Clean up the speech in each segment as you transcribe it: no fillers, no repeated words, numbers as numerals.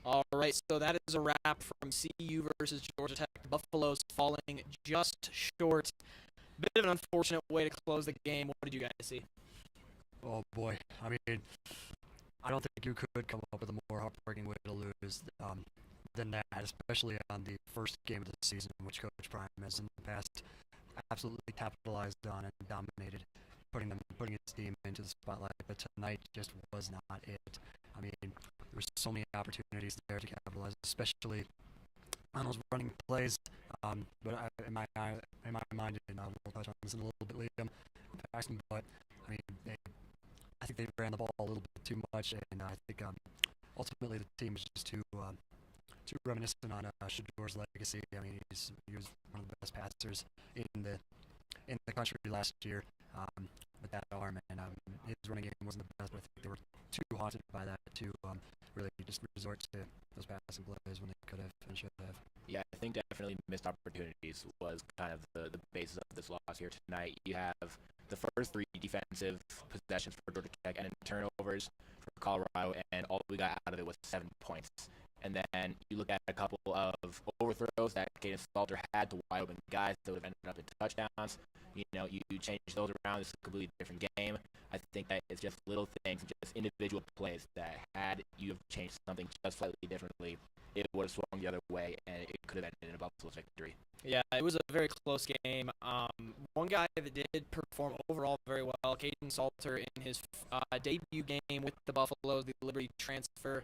All right, so that is a wrap from CU versus Georgia Tech. The Buffaloes falling just short. Bit of an unfortunate way to close the game. What did you guys see? Oh boy, I mean, I don't think you could come up with a more heartbreaking way to lose than that, especially on the first game of the season, which Coach Prime has in the past absolutely capitalized on and dominated, putting his team into the spotlight. But tonight just was not it. I mean, there were so many opportunities there to capitalize, especially on those running plays. But in my mind, and we'll touch on this in a little bit, Liam, Paxton. But I mean, I think they ran the ball a little bit too much, and I think ultimately the team was just too reminiscent on Shador's legacy. I mean, he was one of the best passers in the country last year with that arm, and his running game wasn't the best. But I think they were too haunted by that to really just resort to those passing plays when they could have and should have. Yeah, I think definitely missed opportunities was kind of the basis of this loss here tonight. You have the first three defensive possessions for Georgia Tech and then turnovers for Colorado, and all we got out of it was 7 points. And then you look at a couple of overthrows that Caden Salter had to wide open guys that would have ended up in touchdowns. You change those around, it's a completely different game. I think that it's just little things, just individual plays that had you have changed something just slightly differently, it would have swung the other way, and it could have ended in a Buffalo's victory. Yeah, it was a very close game. One guy that did perform overall very well, Caden Salter, in his debut game with the Buffaloes, the Liberty transfer,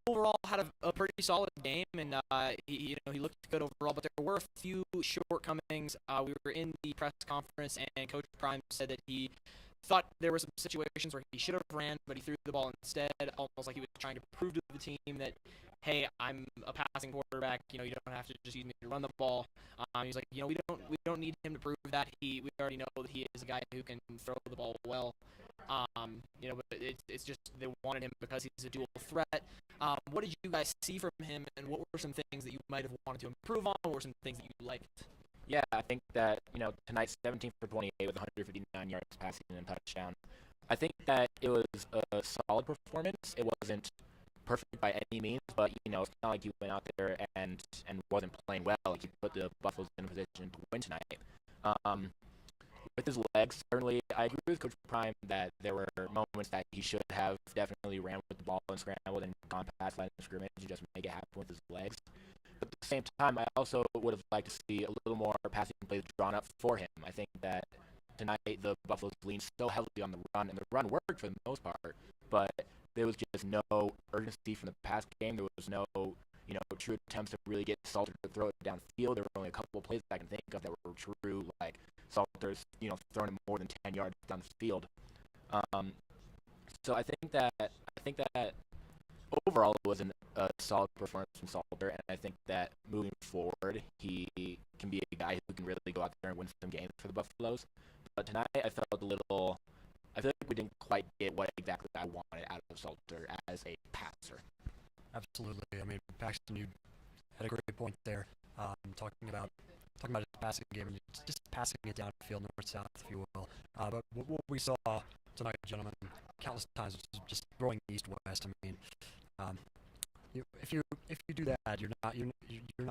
overall had a pretty solid game, and he looked good overall. But there were a few shortcomings. We were in the press conference, and Coach Prime said that he thought there were some situations where he should have ran, but he threw the ball instead, almost like he was trying to prove to the team that, hey, I'm a passing quarterback. You don't have to just use me to run the ball. He's like, we don't need him to prove that. We already know that he is a guy who can throw the ball well. But it's just they wanted him because he's a dual threat. What did you guys see from him, and what were some things that you might have wanted to improve on? What were some things that you liked? Yeah, I think that, tonight 17 for 28 with 159 yards passing and a touchdown. I think that it was a solid performance. It wasn't perfect by any means, but it's not like he went out there and wasn't playing well. Like, he put the Buffaloes in a position to win tonight. With his legs, certainly, I agree with Coach Prime that there were moments that he should have definitely ran with the ball and scrambled and gone past line of scrimmage and just make it happen with his legs. But at the same time, I also would have liked to see a little more passing plays drawn up for him. I think that tonight the Buffaloes leaned so heavily on the run, and the run worked for the most part, but there was just no urgency from the past game. There was no, true attempts to really get Salter to throw it downfield. There were only a couple of plays that I can think of that were true, like Salter's, throwing it more than 10 yards down the field. So I think that overall it was a solid performance from Salter, and I think that moving forward he can be a guy who can really go out there and win some games for the Buffaloes. But tonight I feel like we didn't quite get what exactly I wanted out of Salter as a passer. Absolutely. I mean, Paxton, you had a great point there, talking about his passing game and just passing it downfield, north south, if you will. But what we saw tonight, gentlemen, countless times, was just throwing east west. I mean, if you do that, you're not going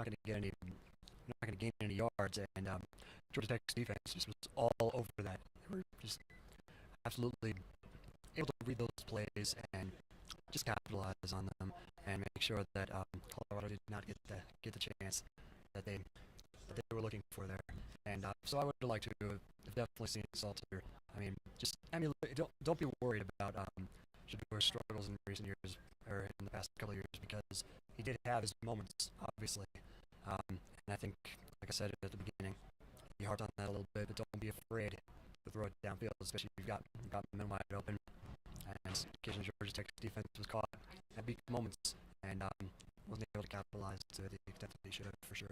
to get any. You're not going to gain any yards, and Georgia Tech's defense just was all over that. They were just absolutely able to read those plays and just capitalize on them and make sure that Colorado did not get the chance that they were looking for there. And so I would like to have definitely seen Salter. I mean, just emulate. Don't be worried about Shador's struggles in recent years or in the past couple of years, because he did have his moments, obviously. And I think, like I said at the beginning, he harped on that a little bit, but don't be afraid to throw it downfield, especially if you've got men wide open. And occasionally Georgia Tech's defense was caught at big moments and wasn't able to capitalize to the extent that they should have, for sure.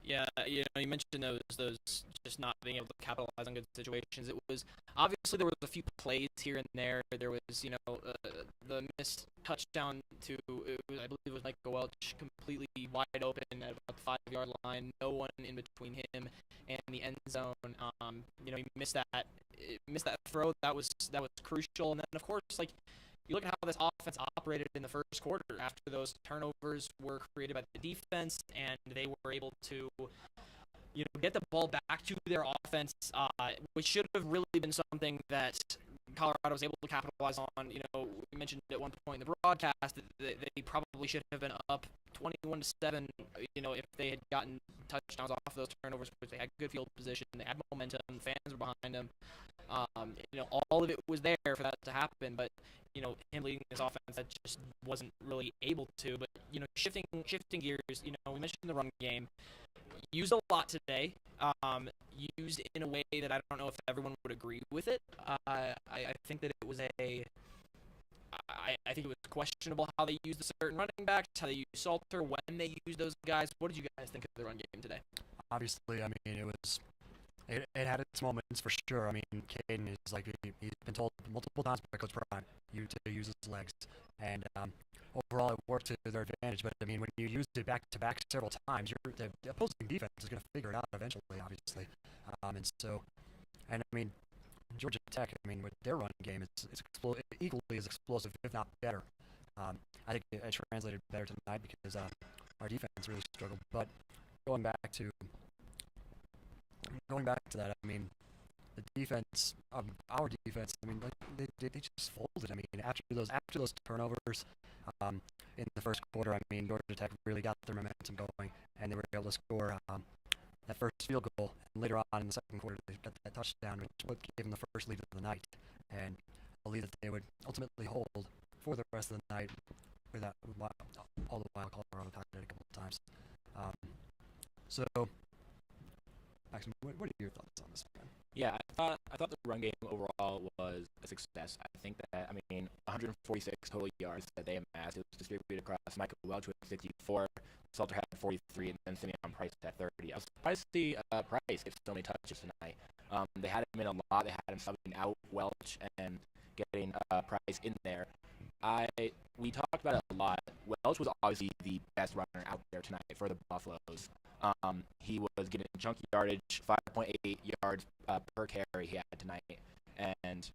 Yeah, you mentioned those just not being able to capitalize on good situations. It was obviously there was a few plays here and there. There was the missed touchdown to I believe it was Michael Welch, completely wide open at about the 5-yard line. No one in between him and the end zone. He missed that throw. That was crucial. And then of course, like, you look at how this offense operated in the first quarter after those turnovers were created by the defense, and they were able to get the ball back to their offense, which should have really been something that Colorado was able to capitalize on. We mentioned at one point in the broadcast that they probably should have been up 21-7. If they had gotten touchdowns off those turnovers, which they had good field position, they had momentum, fans were behind them. All of it was there for that to happen, but him leading this offense, that just wasn't really able to. But shifting gears, we mentioned the run game. Used a lot today. Used in a way that I don't know if everyone would agree with it. I think that it was I think it was questionable how they used the certain running backs, how they used Salter, when they used those guys. What did you guys think of the run game today? Obviously, I mean, it had its moments for sure. I mean, Caden is like he's been told multiple times by Coach Prime to use his legs, and overall it worked to their advantage. But I mean, when you use it back to back several times, the opposing defense is going to figure it out eventually, obviously. And I mean, Georgia Tech, I mean, with their running game, it's equally as explosive, if not better. I think it translated better tonight because our defense really struggled. But going back to that, I mean, the defense, our defense, I mean, they just folded. I mean, after those turnovers in the first quarter, I mean, Georgia Tech really got their momentum going, and they were able to score that first field goal. And later on in the second quarter, they got that touchdown, which gave them the first lead of the night, and a lead that they would ultimately hold for the rest of the night. All the while Colorado tied it a couple of times. So, Maxim, what are your thoughts on this, man? Yeah, I thought the run game overall was a success. I think that, 146 total yards that they amassed. It was distributed across Michael Welch with 64, Salter had 43, and then Simeon Price had 30. I was surprised to see Price get so many touches tonight. They had him in a lot. They had him subbing out Welch and getting Price in there. We talked about it a lot. Welch was obviously the best runner out there tonight for the Buffaloes. He was getting chunky yardage, 5.8 yards per carry he had tonight, and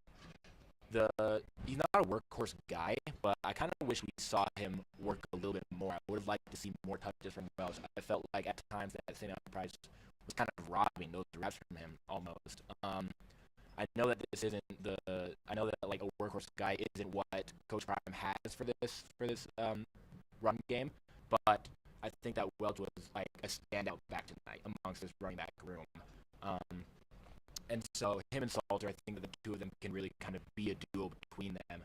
he's not a workhorse guy, but I kind of wish we saw him work a little bit more. I would have liked to see more touches from Welch. I felt like at times that Simeon Price was kind of robbing those reps from him almost. I know that this isn't I know that like a workhorse guy isn't what Coach Prime has for this run game, but I think that Welch was like a standout back tonight amongst this running back room. And so him and Salter, I think that the two of them can really kind of be a duo between them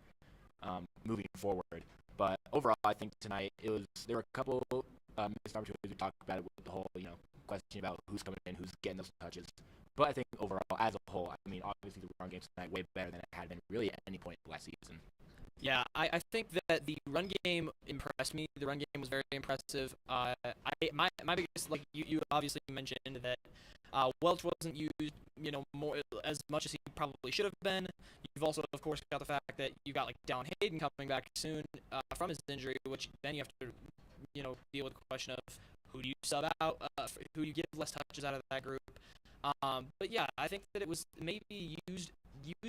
moving forward. But overall, I think tonight there were a couple missed opportunities. We talked about it with the whole question about who's coming in, who's getting those touches. But I think overall, as a whole, I mean, obviously the run game tonight way better than it had been really at any point last season. Yeah, I think that the run game impressed me. The run game was very impressive. My biggest, like you obviously mentioned that Welch wasn't used, more as much as he probably should have been. You've also, of course, got the fact that you got like Down Hayden coming back soon from his injury, which then you have to, deal with the question of who do you sub out, who do you give less touches out of that group. But yeah, I think that it was maybe used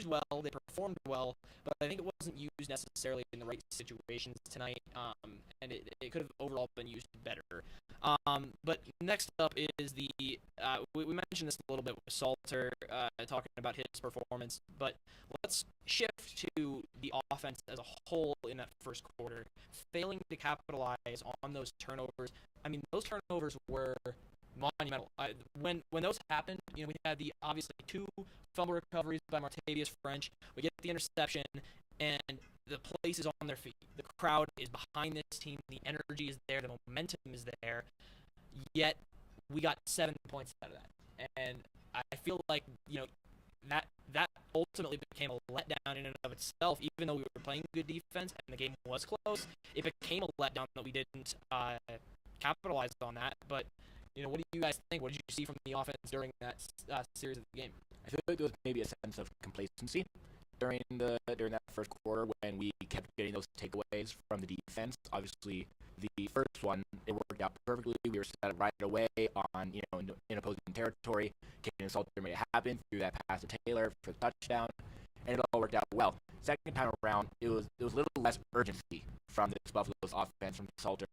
well. They performed well, but I think it wasn't used necessarily in the right situations tonight. And it could have overall been used better. But next up is we mentioned this a little bit with Salter talking about his performance, but let's shift to the offense as a whole in that first quarter, failing to capitalize on those turnovers. I mean, those turnovers were monumental. When those happened, we had the obviously two fumble recoveries by Martavius French. We get the interception, and the place is on their feet. The crowd is behind this team. The energy is there. The momentum is there. Yet we got 7 points out of that, and I feel like that ultimately became a letdown in and of itself. Even though we were playing good defense and the game was close, it became a letdown that we didn't capitalize on that. But what do you guys think? What did you see from the offense during that series of the game? I feel like there was maybe a sense of complacency during that first quarter when we kept getting those takeaways from the defense. Obviously, the first one, it worked out perfectly. We were set up right away on in opposing territory. Caden Salter made it happen through that pass to Taylor for the touchdown. and it all worked out well. Second time around, it was a little less urgency from this Buffalo's offense from Salter,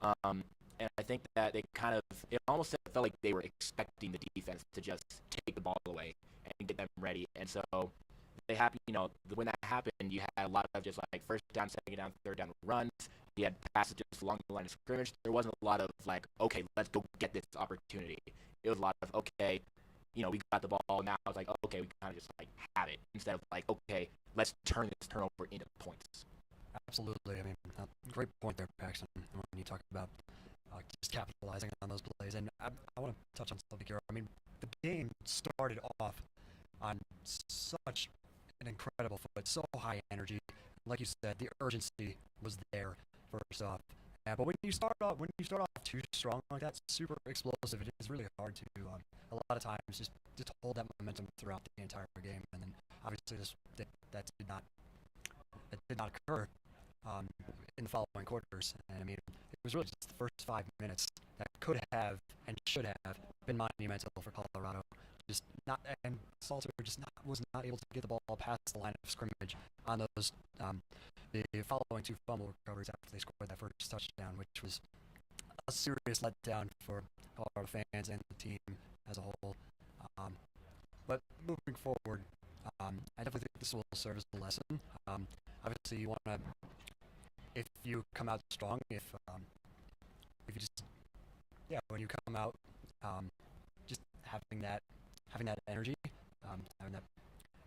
and I think that it almost felt like they were expecting the defense to just take the ball away and get them ready, and so they happen, when that happened, you had a lot of just like first down, second down, third down runs. You had passes just along the line of scrimmage. There wasn't a lot of like, okay, let's go get this opportunity. It was a lot of, okay, we got the ball. Now it's like, okay, we kind of just like have it instead of like, okay, let's turn this turnover into points. Absolutely. I mean, great point there, Paxton, when you talk about just capitalizing on those plays. And I want to touch on something here. I mean, the game started off on such an incredible foot, so high energy. Like you said, the urgency was there first off. Yeah, but when you start off too strong like that, super explosive, it is really hard to a lot of times just hold that momentum throughout the entire game. And then obviously that did not occur in the following quarters. And I mean, it was really just the first 5 minutes that could have and should have been monumental for Colorado. And Salter was not able to get the ball past the line of scrimmage on those the following two fumble recoveries after they scored that first touchdown, which was a serious letdown for Colorado fans and the team as a whole. But moving forward, I definitely think this will serve as a lesson. Obviously, you want to, if you come out strong, if you just, when you come out, just having that energy, having that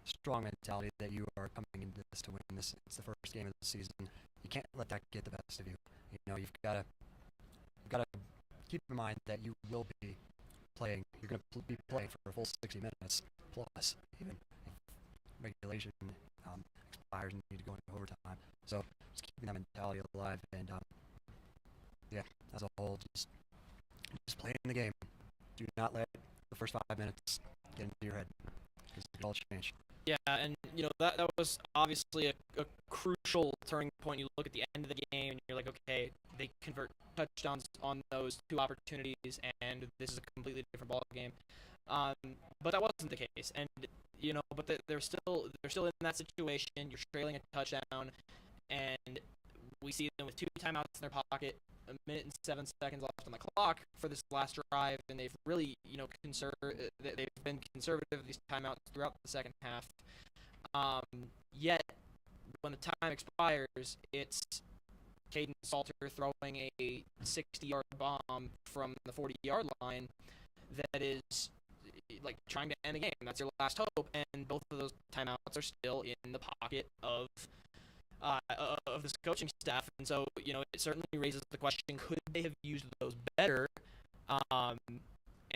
strong mentality that you are coming into this to win this. It's the first game of the season. You can't let that get the best of you. You've got to keep in mind that you will be playing. You're going to be playing for a full 60 minutes plus, even if regulation expires and you need to go into overtime. So just keeping that mentality alive and as a whole, just playing the game. Do not let the first 5 minutes get into your head because it can all change. Yeah, and that was obviously a crucial turning point. You look at the end of the game and you're like, okay, they convert touchdowns on those two opportunities, and this is a completely different ball game. But that wasn't the case, and but they're still in that situation. You're trailing a touchdown, and we see them with 2 timeouts in their pocket, 1 minute and 7 seconds left on the clock for this last drive, and they've really, they've been conservative with these timeouts throughout the second half. Yet, when the time expires, it's Kaidon Salter throwing a 60-yard bomb from the 40-yard line that is like trying to end the game. That's your last hope, and both of those timeouts are still in the pocket of this coaching staff, and so it certainly raises the question: could they have used those better?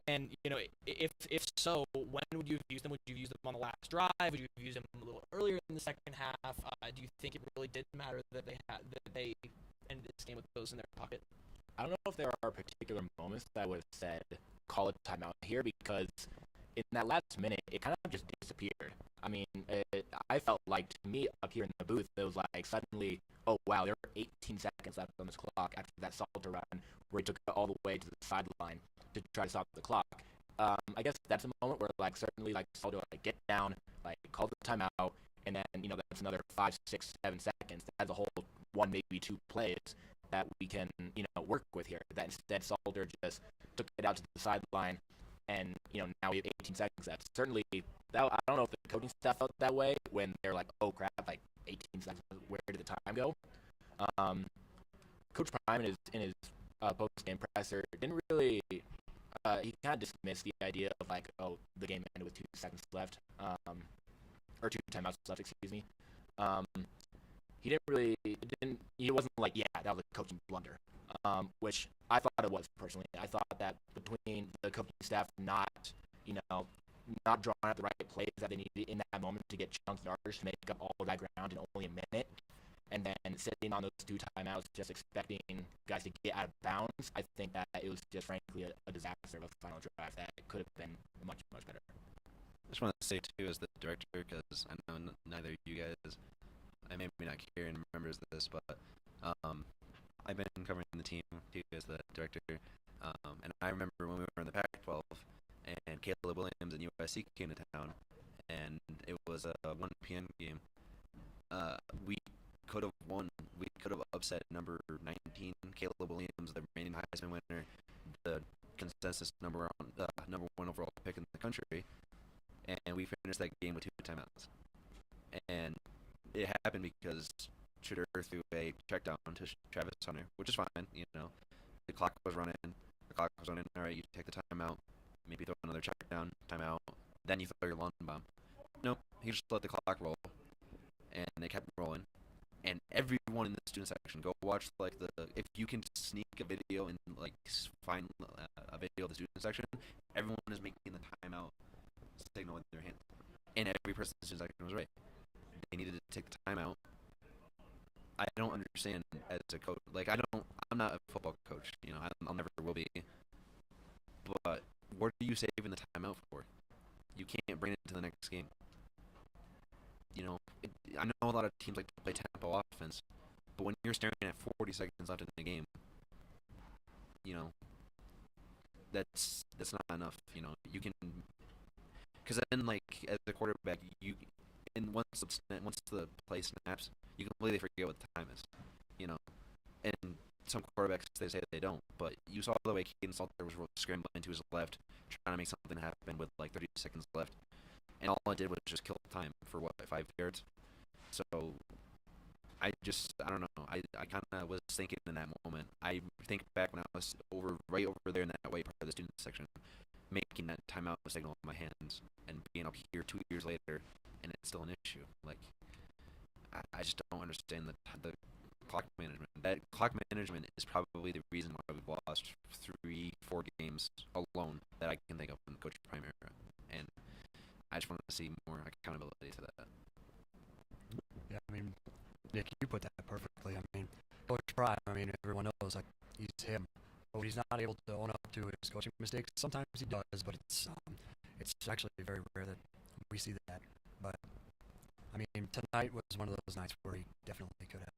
And if so, when would you have used them? Would you have used them on the last drive? Would you have used them a little earlier in the second half? Do you think it really did matter that they ended this game with those in their pocket? I don't know if there are particular moments that I would have said call it timeout here, because in that last minute, it kind of just disappeared. I mean, I felt like, to me, up here in the booth, it was like suddenly, oh, wow, there were 18 seconds left on this clock after that Salter run where he took it all the way to the sideline to try to stop the clock. I guess that's a moment where, like, certainly, like, Salter, like, get down, like, call the timeout, and then, that's another 5, 6, 7 seconds. That's a whole 1, maybe 2 plays that we can, work with here. That instead Salter just took it out to the sideline, and, now we have 18 seconds left. Certainly, I don't know if the coaching staff felt that way when they're like, oh, crap, like, 18 seconds, where did the time go? Coach Prime in his post-game presser didn't really, he kind of dismissed the idea of, like, oh, the game ended with 2 seconds left, or 2 timeouts left, excuse me. He wasn't like, yeah, that was a coaching blunder, which I thought it was personally. I thought that between the coaching staff not drawing out the right plays that they needed in that moment to get chunk yards to make up all of that ground in only a minute, and then sitting on those 2 timeouts just expecting guys to get out of bounds, I think that it was just frankly a disaster of a final drive that could have been much, much better. I just want to say, too, as the director, because I know neither of you guys, I may not care and remembers this, but I've been covering the team, too, as the director, and I remember when we were in the Pac-12, and Caleb Williams and USC came to town, and it was a 1 p.m. game. We could have won. We could have upset number 19, Caleb Williams, the reigning Heisman winner, the consensus number one overall pick in the country, and we finished that game with 2 timeouts. And it happened because Shooter threw a check down to Travis Hunter, which is fine. The clock was running. All right, you take the timeout, maybe throw another check down, timeout, then you throw your London bomb. Nope, he just let the clock roll, and they kept rolling. And everyone in the student section, go watch if you can sneak a video and find a video of the student section, everyone is making the timeout signal with their hands, and every person in the student section was right. They needed to take the timeout. I don't understand as a coach. I'm not a football coach. I'll never will be. But what are you saving the timeout for? You can't bring it to the next game. I know a lot of teams like to play tempo offense, but when you're staring at 40 seconds left in the game, that's not enough. You can, because then as a quarterback, once the play snaps, you completely forget what the time is. And some quarterbacks they say they don't, but you saw the way Caden Salter was scrambling to his left, trying to make something happen with 30 seconds left, and all it did was just kill time for 5 yards. So I don't know. I kind of was thinking in that moment. I think back when I was right over there in that white part of the student section, making that timeout signal in my hands, and being up here 2 years later, and it's still an issue. I just don't understand the clock management. That clock management is probably the reason why we've lost 3-4 games alone that I can think of in Coach Prime era. And I just want to see more accountability to that. Yeah, Nick, you put that perfectly. Coach Prime, everyone knows he's him, but he's not able to own up to his coaching mistakes. Sometimes he does, but it's actually very rare that we see that. But tonight was one of those nights where he definitely could have.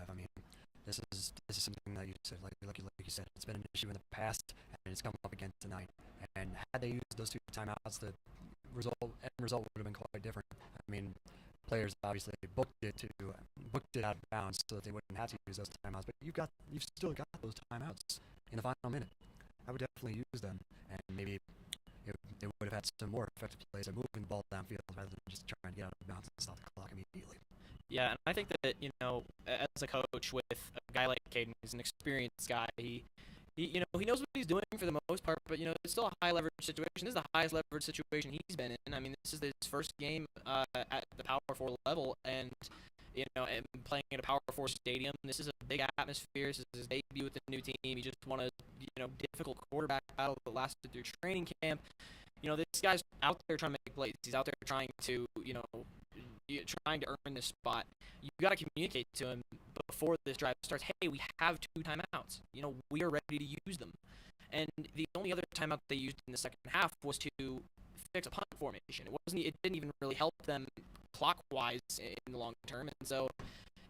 This is something that you said, like you said, it's been an issue in the past, and it's come up again tonight. And had they used those 2 timeouts, the end result would have been quite different. Players obviously booked it out of bounds so that they wouldn't have to use those timeouts. But you've still got those timeouts in the final minute. I would definitely use them, and maybe it would have had some more effective plays of moving the ball downfield rather than just trying to get out of bounds and stop the clock immediately. Yeah, and I think that as a coach with a guy like Caden, he's an experienced guy. He knows what he's doing for the most part, but it's still a high leverage situation. This is the highest leverage situation he's been in. This is his first game at the Power 4 level, and and playing at a Power 4 stadium. This is a big atmosphere. This is his debut with the new team. He just won a difficult quarterback battle that lasted through training camp. This guy's out there trying to make plays. He's out there trying to earn this spot. You got to communicate to him before this drive starts. Hey, we have 2 timeouts. We are ready to use them. And the only other timeout they used in the second half was to fix a punt formation. It didn't even really help them clockwise in the long term. And so,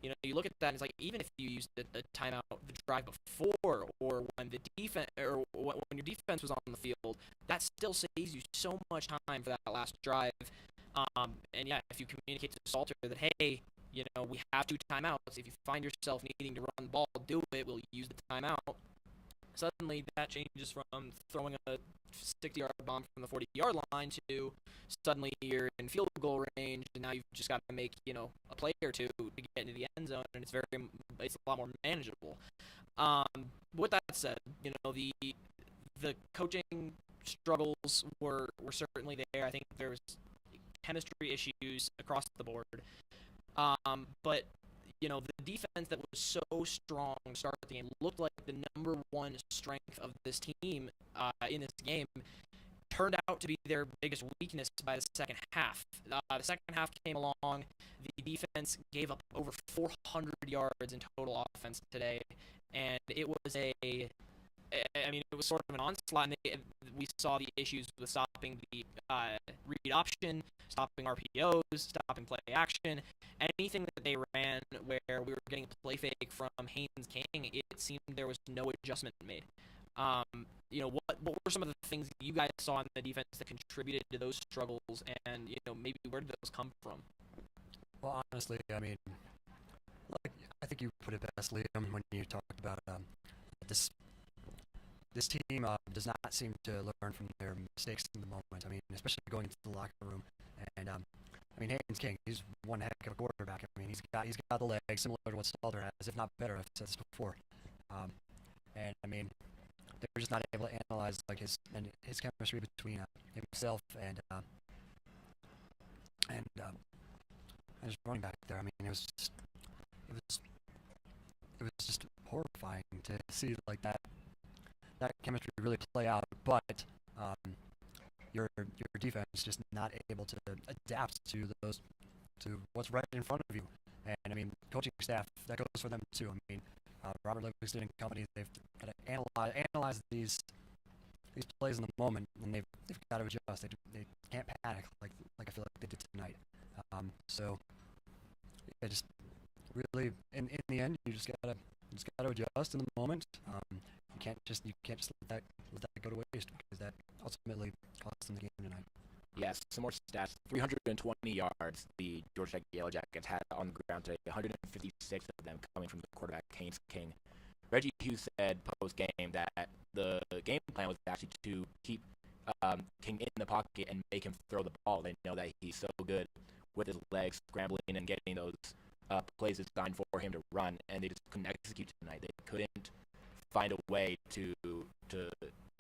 you look at that and it's even if you used the timeout the drive before, or when the defense, or when your defense was on the field, that still saves you so much time for that last drive. And yeah, if you communicate to Salter that, hey, we have 2 timeouts. If you find yourself needing to run the ball, do it. We'll use the timeout. Suddenly, that changes from throwing a 60-yard bomb from the 40-yard line to suddenly you're in field goal range, and now you've just got to make a play or 2 to get into the end zone, and it's a lot more manageable. With that said, the coaching struggles were certainly there. I think there was chemistry issues across the board. But the defense that was so strong to start the game looked like the number 1 strength of this team in this game. Turned out to be their biggest weakness by the second half. The second half came along. The defense gave up over 400 yards in total offense today, and it was it was sort of an onslaught. And we saw the issues with stopping the read option, stopping RPOs, stopping play action. Anything that they ran where we were getting a play fake from Haynes King, it seemed there was no adjustment made. What were some of the things that you guys saw in the defense that contributed to those struggles, and maybe where did those come from? Well, honestly, I mean, like I think you put it best, Liam, when you talked about this this team does not seem to learn from their mistakes in the moment. I mean, especially going into the locker room. And I mean, Haynes King, he's one heck of a quarterback. I mean, he's got the legs similar to what Stalter has, if not better. I've said this before. And I mean, they're just not able to analyze like his chemistry between himself and his running back there. I mean, it was just horrifying to see like that chemistry really play out. But your defense just not able to adapt to what's right in front of you. And I mean, coaching staff, that goes for them too. I mean, Robert Livingston and company, they've got to analyze these plays in the moment, and they've got to adjust. They can't panic like I feel like they did tonight. So yeah, just really in the end, you just gotta adjust in the moment. You can't just let that go to waste, because that ultimately cost them the game tonight. Yes, some more stats. 320 yards the Georgia Tech Yellow Jackets had on the ground today, 156 of them coming from the quarterback, Haynes King. Reggie Hughes said post-game that the game plan was actually to keep King in the pocket and make him throw the ball. They know that he's so good with his legs, scrambling and getting those plays designed for him to run, and they just couldn't execute tonight. They couldn't find a way to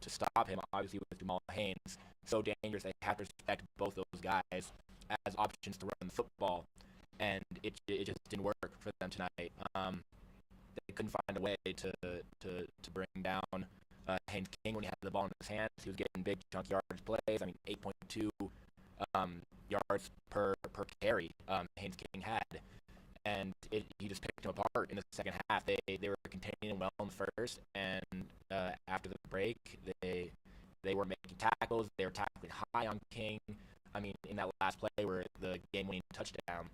stop him. Obviously, with Jamal Haynes so dangerous, they have to respect both those guys as options to run the football, and it just didn't work for them tonight. They couldn't find a way to bring down Haynes King when he had the ball in his hands. He was getting big chunk yardage plays. I mean, 8.2 yards per carry Haynes King had. And he just picked him apart in the second half. They were containing him well in the first, and after the break, they were making tackles. They were tackling high on King. I mean, in that last play where the game-winning touchdown,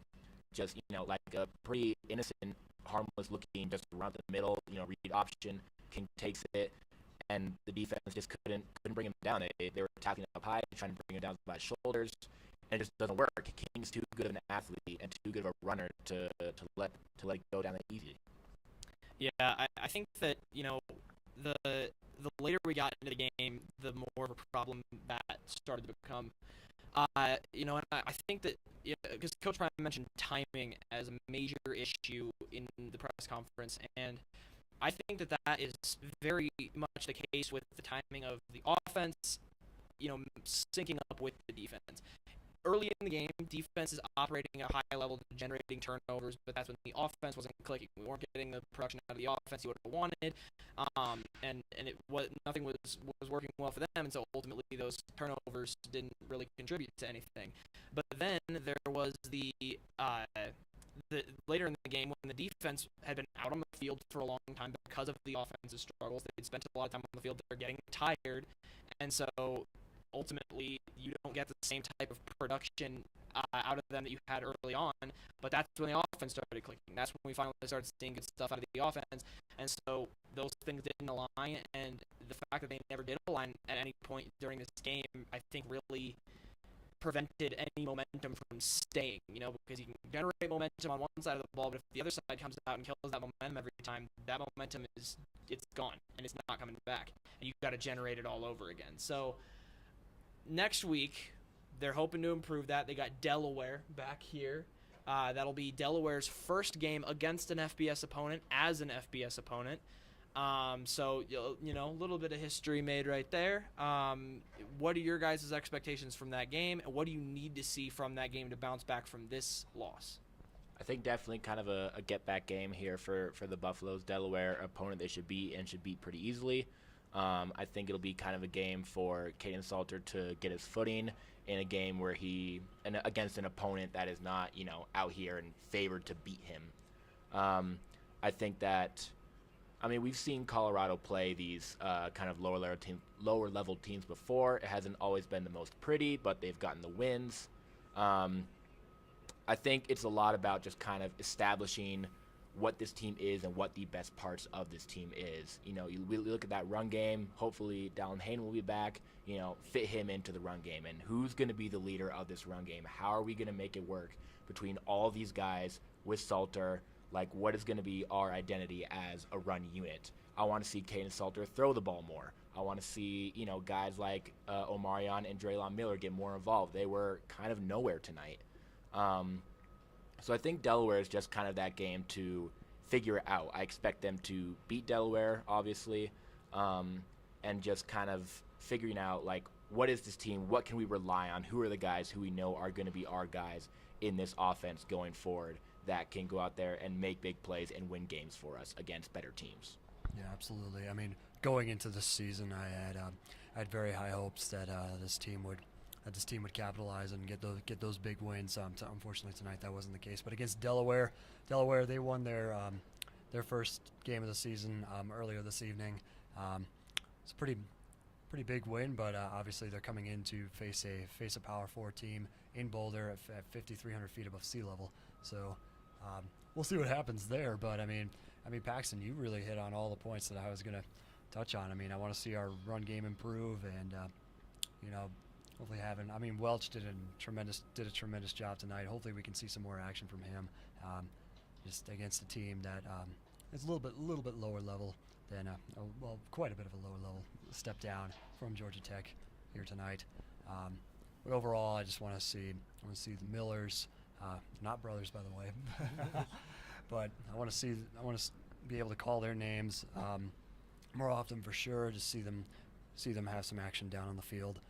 just like a pretty innocent, harmless looking, just around the middle, read option. King takes it, and the defense just couldn't bring him down. They were tackling up high, trying to bring him down by his shoulders. And it just doesn't work. King's too good of an athlete and too good of a runner to let it go down that easy. Yeah, I think that the later we got into the game, the more of a problem that started to become. And I think that because Coach Prime mentioned timing as a major issue in the press conference, and I think that is very much the case with the timing of the offense, syncing up with the defense. Early in the game, defense is operating at a high level, generating turnovers, but that's when the offense wasn't clicking. We weren't getting the production out of the offense you would have wanted, and nothing was working well for them, and so ultimately those turnovers didn't really contribute to anything. But then there was the later in the game when the defense had been out on the field for a long time because of the offensive struggles. They'd spent a lot of time on the field. They're getting tired, and so ultimately you don't get the same type of production out of them that you had early on, but that's when the offense started clicking. That's when we finally started seeing good stuff out of the offense, and so those things didn't align, and the fact that they never did align at any point during this game, I think really prevented any momentum from staying, because you can generate momentum on one side of the ball, but if the other side comes out and kills that momentum every time, that momentum it's gone, and it's not coming back, and you've got to generate it all over again. So next week, they're hoping to improve that. They got Delaware back here. That'll be Delaware's first game against an FBS opponent as an FBS opponent. So, a little bit of history made right there. What are your guys' expectations from that game, and what do you need to see from that game to bounce back from this loss? I think definitely kind of a get-back game here for the Buffaloes. Delaware opponent they should beat and should beat pretty easily. I think it'll be kind of a game for Kaidon Salter to get his footing in a game where against an opponent that is not, out here and favored to beat him. I think that, we've seen Colorado play these kind of lower level teams before. It hasn't always been the most pretty, but they've gotten the wins. I think it's a lot about just kind of establishing what this team is and what the best parts of this team is. We look at that run game. Hopefully, Dallin Hayden will be back. Fit him into the run game. And who's going to be the leader of this run game? How are we going to make it work between all these guys with Salter? Like, what is going to be our identity as a run unit? I want to see Caden Salter throw the ball more. I want to see, guys like Omarion and Draylon Miller get more involved. They were kind of nowhere tonight. So I think Delaware is just kind of that game to figure it out. I expect them to beat Delaware, obviously, and just kind of figuring out, like, what is this team? What can we rely on? Who are the guys who we know are going to be our guys in this offense going forward that can go out there and make big plays and win games for us against better teams? Yeah, absolutely. I mean, going into this season, I had very high hopes that this team would capitalize and get those big wins. Unfortunately, tonight that wasn't the case. But against Delaware, they won their first game of the season earlier this evening. It's a pretty big win, but obviously they're coming in to face a Power 4 team in Boulder at 5,300 feet above sea level. So we'll see what happens there. But I mean, Paxton, you really hit on all the points that I was going to touch on. I mean, I want to see our run game improve, and hopefully Welch did a tremendous job tonight. Hopefully we can see some more action from him, just against a team that is a little bit lower level than quite a bit of a lower level step down from Georgia Tech here tonight. But overall, I want to see the Millers, not brothers, by the way, but I want to be able to call their names more often for sure. Just see them have some action down on the field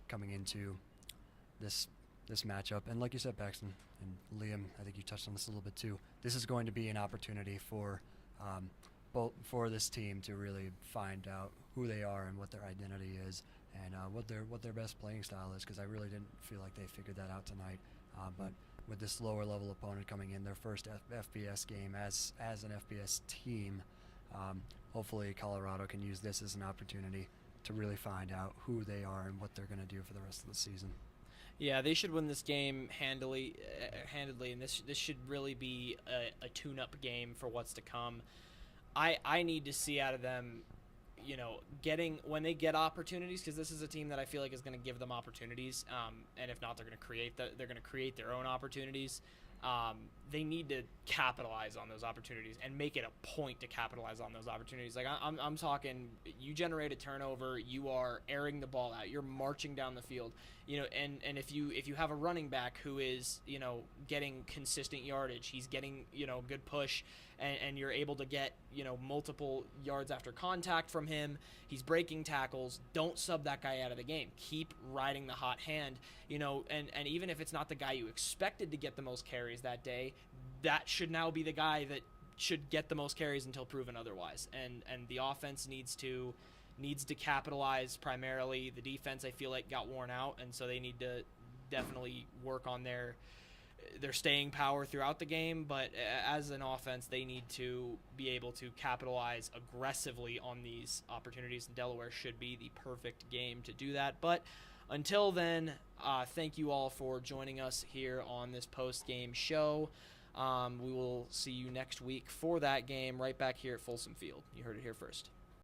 coming into this matchup. And like you said, Paxton and Liam, I think you touched on this a little bit too. This is going to be an opportunity for this team to really find out who they are and what their identity is, and what their best playing style is. Because I really didn't feel like they figured that out tonight. But with this lower level opponent coming in, their first FBS game as an FBS team, hopefully Colorado can use this as an opportunity to really find out who they are and what they're going to do for the rest of the season. Yeah, they should win this game handily, and this should really be a tune-up game for what's to come. I need to see out of them, when they get opportunities, because this is a team that I feel like is going to give them opportunities, and if not, they're going to create their own opportunities. They need to capitalize on those opportunities and make it a point to capitalize on those opportunities. Like I'm talking, you generate a turnover, you are airing the ball out, you're marching down the field, and if you have a running back who is, getting consistent yardage, he's getting, good push, and you're able to get, multiple yards after contact from him, he's breaking tackles, don't sub that guy out of the game. Keep riding the hot hand, and even if it's not the guy you expected to get the most carries that day, that should now be the guy that should get the most carries until proven otherwise. And the offense needs to capitalize primarily. The defense, I feel like, got worn out, and so they need to definitely work on their staying power throughout the game. But as an offense, they need to be able to capitalize aggressively on these opportunities, and Delaware should be the perfect game to do that. But until then, thank you all for joining us here on this post-game show. We will see you next week for that game right back here at Folsom Field. You heard it here first.